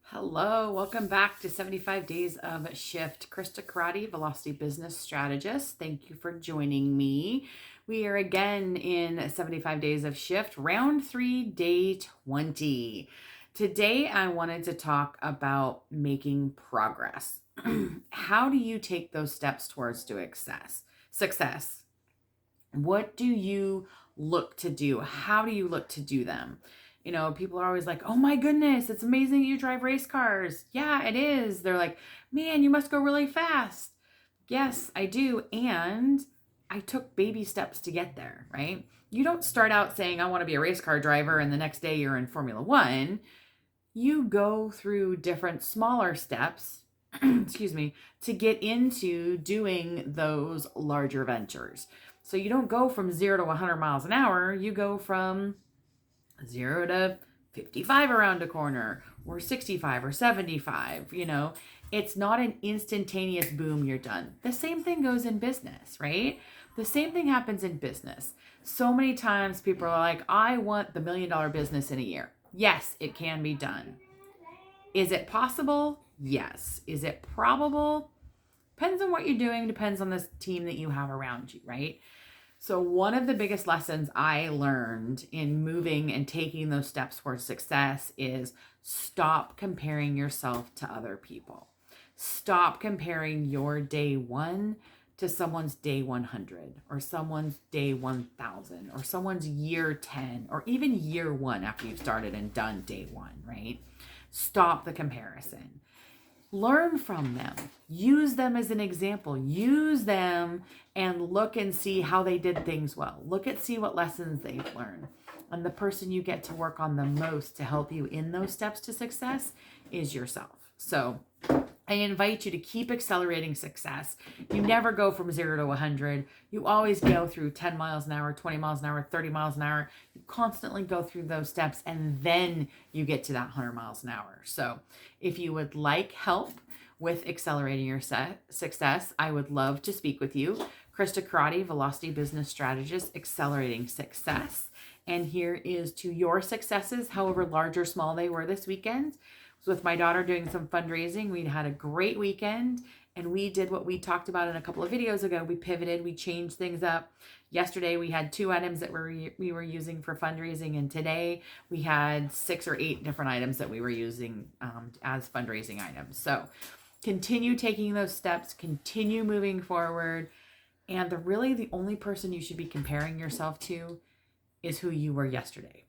Hello, welcome back to 75 Days of Shift. Krista Karate, Velocity Business Strategist. Thank you for joining me. We are again in 75 Days of Shift, round 3, day 20. Today, I wanted to talk about making progress. How do you take those steps towards success? What do you look to do? How do you look to do them? People are always like, oh my goodness, it's amazing you drive race cars. Yeah, it is. They're like, man, you must go really fast. Yes, I do. And I took baby steps to get there, right? You don't start out saying, I want to be a race car driver, and the next day you're in Formula One. You go through different smaller steps, excuse me, to get into doing those larger ventures. So you don't go from 0 to 100 miles an hour. You go from 0 to 55 around a corner, or 65 or 75. It's not an instantaneous boom, you're done. The same thing goes in business, right? The same thing happens in business. So many times people are like, I want the $1 million business in a year. Yes, it can be done. Is it possible? Yes. Is it probable? Depends on what you're doing, depends on the team that you have around you, right? So one of the biggest lessons I learned in moving and taking those steps towards success is stop comparing yourself to other people. Stop comparing your day 1 to someone's day 100 or someone's day 1000 or someone's year 10 or even year 1 after you've started and done day 1, right? Stop the comparison. Learn from them. Use them as an example. Use them and look and see how they did things well. See what lessons they've learned. And the person you get to work on the most to help you in those steps to success is yourself. So I invite you to keep accelerating success. You never go from 0 to 100. You always go through 10 miles an hour, 20 miles an hour, 30 miles an hour. You constantly go through those steps and then you get to that 100 miles an hour. So if you would like help with accelerating your success, I would love to speak with you. Krista Karate, Velocity Business Strategist, Accelerating Success. And here is to your successes, however large or small they were this weekend. With my daughter doing some fundraising. We had a great weekend and we did what we talked about in a couple of videos ago. We pivoted, we changed things up. Yesterday we had 2 items that we were using for fundraising, and today we had 6 or 8 different items that we were using as fundraising items. So continue taking those steps, continue moving forward, and the only person you should be comparing yourself to is who you were yesterday,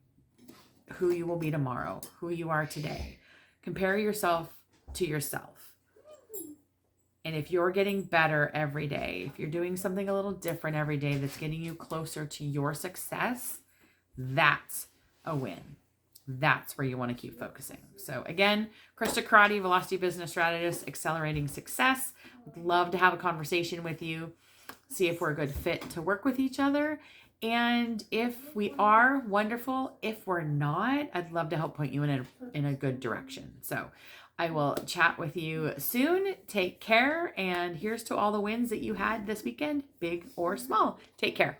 who you will be tomorrow, who you are today. Compare yourself to yourself. And if you're getting better every day, if you're doing something a little different every day that's getting you closer to your success, that's a win. That's where you want to keep focusing. So again, Krista Karate, Velocity Business Strategist, Accelerating Success. Would love to have a conversation with you, see if we're a good fit to work with each other. And if we are, wonderful. If we're not, I'd love to help point you in a good direction. So I will chat with you soon. Take care. And here's to all the wins that you had this weekend, big or small. Take care.